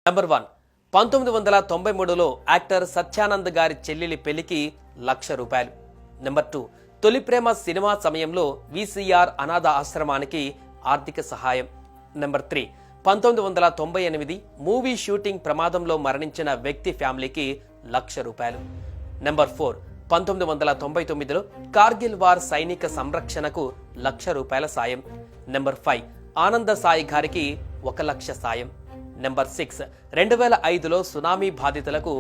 Number 1, 1993లో actor Satyanand గారి చెల్లెలి పెళ్లికి ₹1,00,000. నెంబర్ 2, తొలి ప్రేమ సినిమా సమయంలో VCR అనాథ ఆశ్రమానికి ఆర్థిక సహాయం. నెంబర్ 3, 1998 మూవీ షూటింగ్ ప్రమాదంలో మరణించిన వ్యక్తి ఫ్యామిలీకి ₹1,00,000. నెంబర్ 4, 1999లో కార్గిల్ వార్ సైనిక సంరక్షణకు ₹1,00,000 సాయం. నెంబర్ 5, ఆనంద సాయి గారికి ₹1,00,000 సాయం. నెంబర్ 6, 2005లో సునామీ బాధితులకు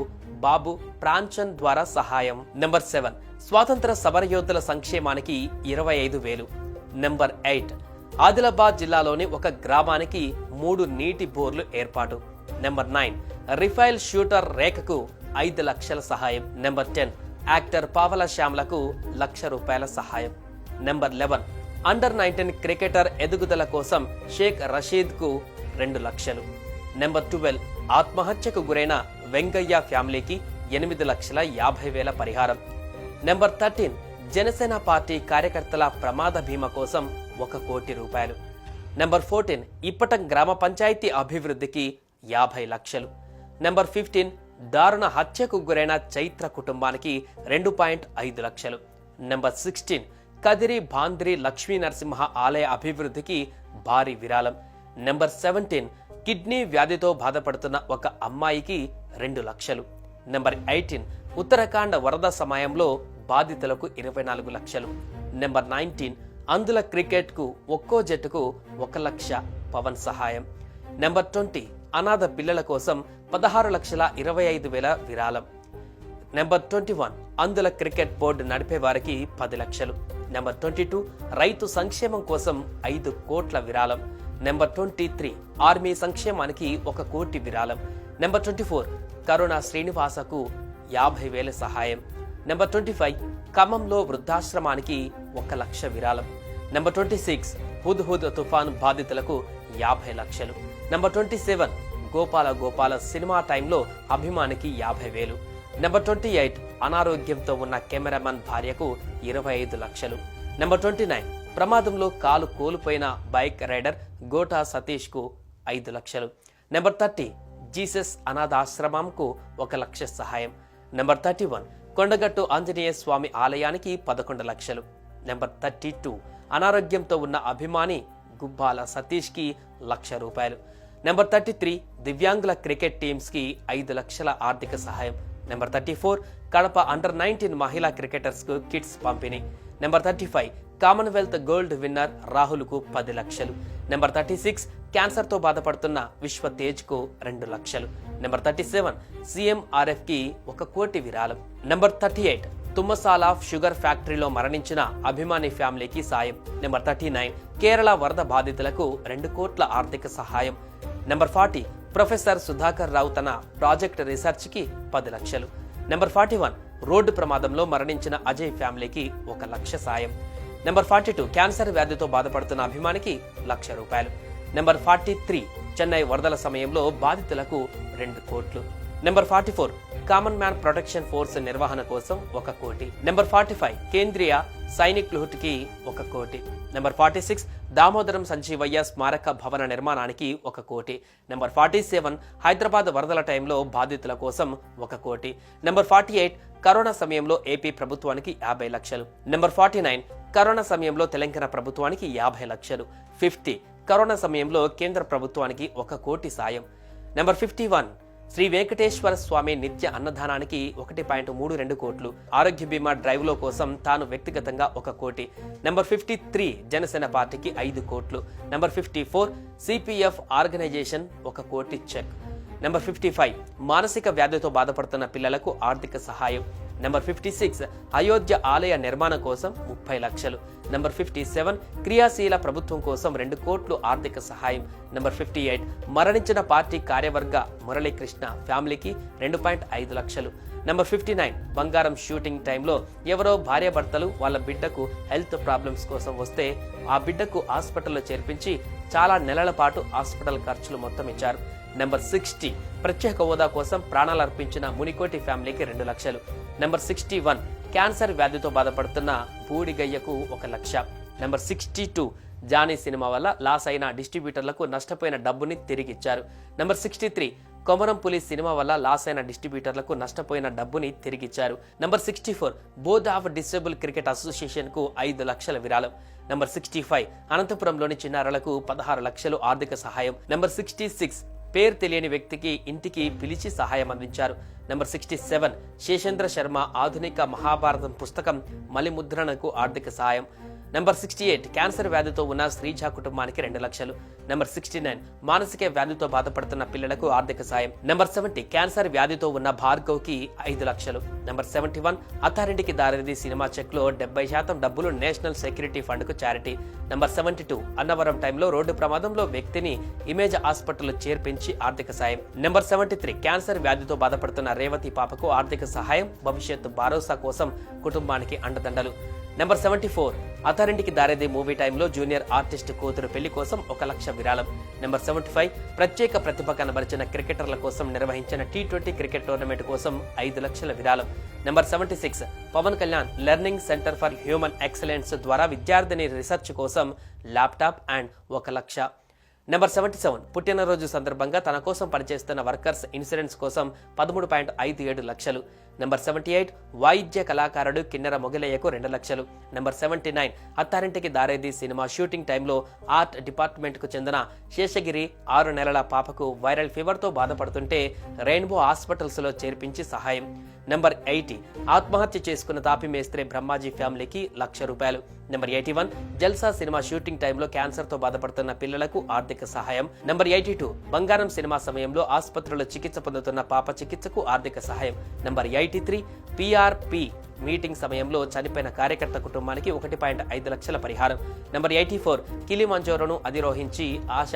బాబు ప్రాంచన్ ద్వారా సహాయం. నెంబర్ 7, స్వాతంత్ర సమరయోధుల సంక్షేమానికి 25,000. నెంబర్ 8, ఆదిలాబాద్ జిల్లాలోని ఒక గ్రామానికి 3 నీటి బోర్లు ఏర్పాటు. నెంబర్ 9, రిఫైల్ షూటర్ రేఖకు ₹5,00,000 సహాయం. నెంబర్ 10, యాక్టర్ పావల శ్యామ్లకు ₹1,00,000 సహాయం. నెంబర్ 11, అండర్-19 క్రికెటర్ ఎదుగుదల కోసం షేక్ రషీద్కు ₹2,00,000. నెంబర్ 12, ఆత్మహత్యకు గురైన వెంగయ్య ఫ్యామిలీకి ₹8,50,000 పరిహారం. నెంబర్ 13, జనసేన పార్టీ కార్యకర్తల ప్రమాద బీమా కోసం ₹1,00,00,000. నెంబర్ 14, ఇప్పటం గ్రామ పంచాయతీ అభివృద్ధికి ₹50,00,000. నెంబర్ 15, దారుణ హత్యకు గురైన చైత్ర కుటుంబానికి ₹2.5 లక్షలు. నెంబర్ 16, కదిరి భాంద్రి లక్ష్మీ నరసింహ ఆలయ అభివృద్ధికి భారీ విరాళం. నెంబర్ 17, కిడ్నీ వ్యాధితో బాధపడుతున్న ఒక అమ్మాయికి ₹2,00,000. నెంబర్ 18, ఉత్తరాఖండ్ వరద సమయంలో బాధితులకు ₹24 లక్షలు. నెంబర్ 19, అందుల క్రికెట్కు ఒక్కో జట్టుకు ₹1,00,000 పవన్ సహాయం. నెంబర్ 20, అనాథ పిల్లల కోసం 16,25,000 విరాళం. నెంబర్ 21, అందుల క్రికెట్ బోర్డు నడిపే వారికి 10 లక్షలు. నెంబర్ 22, రైతు సంక్షేమం కోసం 5 కోట్ల విరాళం. నెంబర్ 23, ఆర్మీ సంక్షేమానికి 1 కోటి విరాళం. నెంబర్ 24, కరోనా శ్రీనివాసకు 50,000 సహాయం. నెంబర్ 25, ఖమ్మంలో వృద్ధాశ్రమానికి 1,00,000 విరాళం. నెంబర్ 26, హుద్ తుఫాన్ బాధితులకు 50 లక్షలు. నెంబర్ 27, గోపాల సినిమా టైంలో అభిమానికి 50,000. నెంబర్ 28, అనారోగ్యంతో ఉన్న కెమెరామన్ భార్యకు 25 లక్షలు. నెంబర్ 29, ప్రమాదంలో కాలు కోల్పోయిన బైక్ రైడర్ గోటా సతీష్ కు 5 లక్షలు. నెంబర్ 30, జీసస్ అనాథాశ్రమంకు 1,00,000 సహాయం. నెంబర్ 31, కొండగట్టు ఆంజనేయ స్వామి ఆలయానికి 11 లక్షలు. నెంబర్ 32, అనారోగ్యంతో ఉన్న అభిమాని గుబ్బాల సతీష్ కి ₹1,00,000. నెంబర్ 33, దివ్యాంగుల క్రికెట్ టీమ్స్ కి 5 లక్షల ఆర్థిక సహాయం. నెంబర్ 34, కడప అండర్-19 మహిళా క్రికెటర్స్ కు కిట్స్ పంపిణీ. Number 35, Commonwealth gold winner Rahul కు 10 లక్షలు. నెంబర్ 36, క్యాన్సర్ తో బాధపడుతున్న విశ్వ తేజ్ కు 2 లక్షలు. నెంబర్ 37, CMRF కి 1 కోటి విరాళం. నెంబర్ 38, తుమ్మసాల షుగర్ ఫ్యాక్టరీలో మరణించిన అభిమాని ఫ్యామిలీకి సాయం. నెంబర్ 39, కేరళ వరద బాధితులకు 2 కోట్ల ఆర్థిక సహాయం. నెంబర్ 40, ప్రొఫెసర్ సుధాకర్ రావు తన ప్రాజెక్ట్ రీసెర్చ్ కి 10 లక్షలు. నెంబర్ 41, రోడ్డు ప్రమాదంలో మరణించిన అజయ్ ఫ్యామిలీకి 1,00,000 సాయం. నెంబర్ 42, క్యాన్సర్ వ్యాధితో బాధపడుతున్న అభిమానికి ₹1,00,000. నెంబర్ 43, చెన్నై వరదల సమయంలో బాధితులకు 2 కోట్లు. Number 44, common man protection force నిర్వహణ కోసం 1 కోటి. నెంబర్ 45, కేంద్రీయ సైనిక్ కి 1 కోటి. నెంబర్ 46, దామోదరం సంజీవయ్య స్మారక భవన నిర్మాణానికి 1 కోటి. నెంబర్ 47, హైదరాబాద్ వరదల టైంలో బాధితుల కోసం 1 కోటి. నెంబర్ 48, కరోనా సమయంలో ఏపీ ప్రభుత్వానికి 50 లక్షలు. నెంబర్ 49, కరోనా సమయంలో తెలంగాణ ప్రభుత్వానికి 50 లక్షలు. 50, కరోనా సమయంలో కేంద్ర ప్రభుత్వానికి 1 కోటి సాయం. నెంబర్ 51, శ్రీ వెంకటేశ్వర స్వామి నిత్య అన్నదానానికి 1.32 కోట్లు. ఆరోగ్య బీమా డ్రైవ్ లో కోసం తాను వ్యక్తిగతంగా 1 కోటి. నెంబర్ 53, జనసేన పార్టీకి 5 కోట్లు. నెంబర్ 54, CPF ఆర్గనైజేషన్ 1 కోటి చెక్. నెంబర్ 55, మానసిక వ్యాధితో బాధపడుతున్న పిల్లలకు ఆర్థిక సహాయం. నెంబర్ 56, అయోధ్య ఆలయ నిర్మాణం కోసం 30 లక్షలు. నెంబర్ 57, క్రియాశీల ప్రభుత్వం కోసం 2 కోట్లు ఆర్థిక సహాయం. నెంబర్ 58, మరణించిన పార్టీ కార్యవర్గ మురళీకృష్ణ ఫ్యామిలీకి 2.5 లక్షలు. నెంబర్ 59, బంగారం షూటింగ్ టైంలో ఎవరో భార్యాభర్తలు వాళ్ళ బిడ్డకు హెల్త్ ప్రాబ్లమ్స్ కోసం వస్తే ఆ బిడ్డకు హాస్పిటల్లో చేర్పించి చాలా నెలల పాటు హాస్పిటల్ ఖర్చులు మొత్తం ఇచ్చారు. నెంబర్ 60, ప్రత్యేక హోదా కోసం ప్రాణాలర్పించిన మునికోటి ఫ్యామిలీకి 2 లక్షలు. నెంబర్ 61, క్యాన్సర్ వ్యాధితో బాధపడుతున్న బూడిగయ్యకు 1 లక్ష. నెంబర్ 62, జానీ సినిమా వల్ల లాస్ అయిన డిస్ట్రిబ్యూటర్లకు నష్టపోయిన డబ్బుని తిరిగిచ్చారు. నెంబర్ 63, కొమరం పులి సినిమా వల్ల లాస్ అయిన డిస్ట్రిబ్యూటర్లకు నష్టపోయిన డబ్బుని తిరిగిచ్చారు. Number 64 board of disable cricket association కు 5 లక్షల విరాళం. నంబర్ 65 అనంతపురంలోని చిన్నారులకు 16 లక్షలు ఆర్థిక సహాయం. నంబర్ 66 పేరు తెలియని వ్యక్తికి ఇంటికి పిలిచి సహాయం అందించారు. నంబర్ 67 శేషేంద్ర శర్మ ఆధునిక మహాభారతం పుస్తకం మలిముద్రణకు ఆర్థిక సహాయం. నంబర్ 68 క్యాన్సర్ వ్యాధితో ఉన్న శ్రీజ కుటుంబానికి 2 లక్షలు. నంబర్ 69 మానసిక వ్యాధితో బాధపడుతున్న పిల్లలకు ఆర్థిక సాయం. నంబర్ 70 క్యాన్సర్ వ్యాధితో ఉన్న భార్గవ్ కి 5 లక్షలు. నంబర్ 71 అత్తారింటికి దారిది సినిమా చెక్ లో 70% డబ్బులు నేషనల్ సెక్యూరిటీ ఫండ్ కు చారిటీ. నంబర్ 72 అన్నవరం టైంలో రోడ్డు ప్రమాదంలో వ్యక్తిని ఇమేజ్ హాస్పిటల్ చేర్పించి ఆర్థిక సాయం. నంబర్ 73 క్యాన్సర్ వ్యాధితో బాధపడుతున్న రేవతి పాపకు ఆర్థిక సహాయం, భవిష్యత్తు భరోసా కోసం కుటుంబానికి అండదండలు. నంబర్ 74 అత్తారింటికి దారేది మూవీ టైంలో జూనియర్ ఆర్టిస్ట్ కూతురు పెళ్లి కోసం 1 లక్ష విరాళం. నంబర్ 75 ప్రత్యేక ప్రతిభ కనబరిచిన క్రికెటర్ల కోసం నిర్వహించిన T20 క్రికెట్ టోర్నమెంట్ కోసం 5 లక్షల విరాళం. Number 76 Pawan Kalyan learning centre for human excellence ద్వారా విద్యార్థిని రీసెర్చ్ కోసం ల్యాప్టాప్ అండ్ 1 లక్ష. నంబర్ 77 పుట్టినరోజు సందర్భంగా తన కోసం పనిచేస్తున్న వర్కర్స్ ఇన్సూరెన్స్ కోసం 13.57 లక్షలు. నంబర్ 78 వాయిద్య కళాకారుడు కిన్నెర మొగిలయ్యకు 2 లక్షలు. Number 79 Attarintiki Daredi cinema shooting టైంలో ఆర్ట్ డిపార్ట్మెంట్ కు చెందిన శేషగిరి 6 నెలల పాపకు వైరల్ ఫీవర్ తో బాధపడుతుంటే రెయిన్బో హాస్పిటల్స్ లో చేర్పించి సహాయం. నంబర్ 80 ఆత్మహత్య చేసుకున్న తాపి మేస్త్రి బ్రహ్మాజీ ఫ్యామిలీకి 1 లక్ష రూపాయలు. నంబర్ 81 జల్సా సినిమా షూటింగ్ టైంలో క్యాన్సర్ తో బాధపడుతున్న పిల్లలకు ఆర్థిక సహాయం. నంబర్ 82 బంగారం సినిమా సమయంలో ఆసుపత్రిలో చికిత్స పొందుతున్న పాప చికిత్సకు ఆర్థిక సహాయం. నంబర్ 83 PRP మీటింగ్ సమయంలో చనిపోయిన కార్యకర్త కుటుంబానికి 1.5 లక్షల పరిహారం. నంబర్ 84 కిలిమంజోరోను అధిరోహించి ఆశ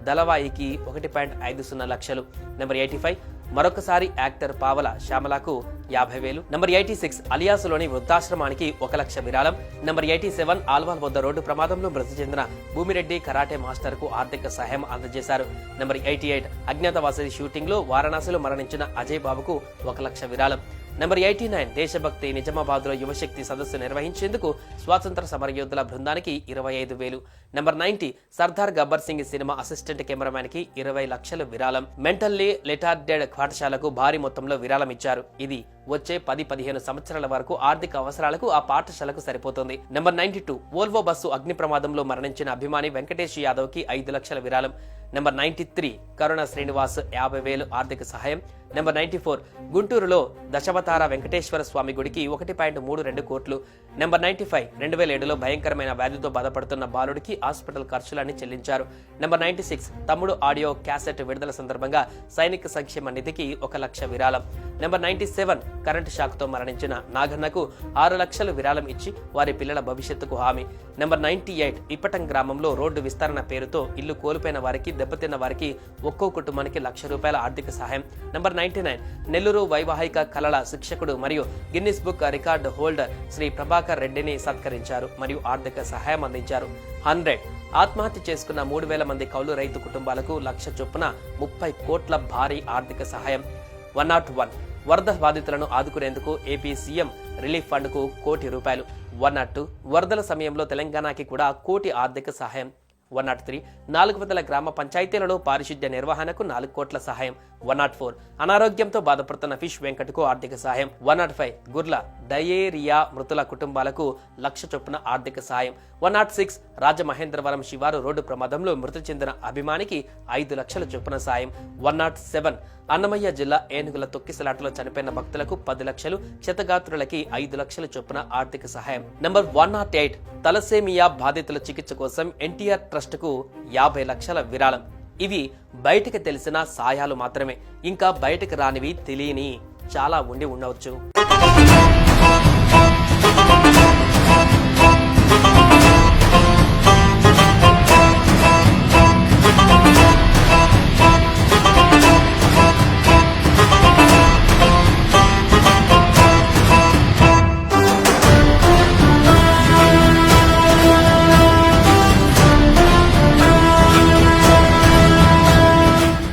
దళవాయికి 1.50 లక్షలు. నంబర్ 85 మరొకసారి యాక్టర్ పావల శ్యామలకు 50,000. నంబర్ 86 అలియాసులోని వృద్ధాశ్రమానికి 1 లక్ష విరాళం. నంబర్ 87 ఆల్వాల్ వద్ద రోడ్డు ప్రమాదంలో మృతి చెందిన భూమిరెడ్డి కరాటే మాస్టర్ కు ఆర్థిక సహాయం అందజేశారు. నంబర్ 88 అజ్ఞాతవాసి షూటింగ్ లో వారణాసిలో మరణించిన అజయ్ బాబుకు 1 లక్ష విరాళం. నంబర్ 89 దేశభక్తి నిజామాబాద్ లో యువశక్తి సదస్సు నిర్వహించేందుకు స్వాతంత్ర సమరయోధుల బృందానికి 25,000. Number 90 Sardar Gabbar Singh cinema assistant cameraman కి 20 లక్షలు విరాళం. మెంటల్లీ రిటార్డెడ్ పాఠశాలకు భారీ మొత్తంలో విరాళం ఇచ్చారు. ఇది వచ్చే 10-15 సంవత్సరాల వరకు ఆర్థిక అవసరాలకు ఆ పాఠశాలకు సరిపోతుంది. నంబర్ 92 వోల్వో బస్సు అగ్ని ప్రమాదంలో మరణించిన అభిమాని వెంకటేష్ యాదవ్ కి 5 లక్షల విరాళం. నంబర్ 93 కరుణ శ్రీనివాస్ 50,000 ఆర్థిక సహాయం. నంబర్ 94 గుంటూరులో దశవతార వెంకటేశ్వర స్వామి గుడికి 1.32 కోట్లు. నంబర్ 95 2007లో భయంకరమైన వ్యాధితో బాధపడుతున్న బాలుడికి హాస్పిటల్ ఖర్చులన్నీ చెల్లించారు. నంబర్ 96 తమ్ముడు ఆడియో క్యాసెట్ విడుదల సందర్భంగా సైనిక సంక్షేమ నిధికి 1 లక్ష విరాళం. నంబర్ 97 కరెంటు షాక్ తో మరణించిన నాగన్నకు 6 లక్షలు విరాళం ఇచ్చి వారి పిల్లల భవిష్యత్తుకు హామీ. నంబర్ 98 ఇప్పటం గ్రామంలో రోడ్డు విస్తరణ పేరుతో ఇల్లు కోల్పోయిన వారికి దెబ్బతిన్న వారికి ఒక్కో కుటుంబానికి 1 లక్ష రూపాయల ఆర్థిక సహాయం. నంబర్ 99 నెల్లూరు వైవాహిక కళల శిక్షకుడు మరియు Guinness book record holder Shri Prabhakar రెడ్డిని సత్కరించారు మరియు ఆర్థిక సహాయం అందించారు. 100 ఆత్మహత్య చేసుకున్న 3,000 మంది కౌలు రైతు కుటుంబాలకు 1 లక్ష చొప్పున 30 కోట్ల భారీ ఆర్థిక సహాయం. 101 వరద బాధితులను ఆదుకునేందుకు ఏపీ సీఎం రిలీఫ్ ఫండ్ కు 1 కోటి రూపాయలు. 102 వరదల సమయంలో తెలంగాణకి కూడా 1 కోటి ఆర్థిక సహాయం. 103 400 గ్రామ పంచాయతీలలో పారిశుద్ధ్య నిర్వహణకు 4 కోట్ల సహాయం. 104 అనారోగ్యంతో బాధపడుతున్న ఫిష్ వెంకటకు ఆర్థిక సహాయం. 105 గుర్ల డయేరియా మృతుల కుటుంబాలకు 1 లక్ష చొప్పున ఆర్థిక సహాయం. 106 రాజమహేంద్రవరం శివారు రోడ్డు ప్రమాదంలో మృతి చెందిన అభిమానికి 5 లక్షల చొప్పున సాయం. 107 అన్నమయ్య జిల్లా ఏనుగుల తొక్కిసలాటలో చనిపోయిన భక్తులకు 10 లక్షలు, క్షతగాత్రులకి 5 లక్షల చొప్పున ఆర్థిక సహాయం. నంబర్ 108 తలసేమియా బాధితుల చికిత్స కోసం ఎన్టీఆర్ ట్రస్ట్ కు 50 లక్షల విరాళం. ఇవి బయటకు తెలిసిన సాయాలు మాత్రమే. ఇంకా బయటకు రానివి తెలియని చాలా ఉండవచ్చు.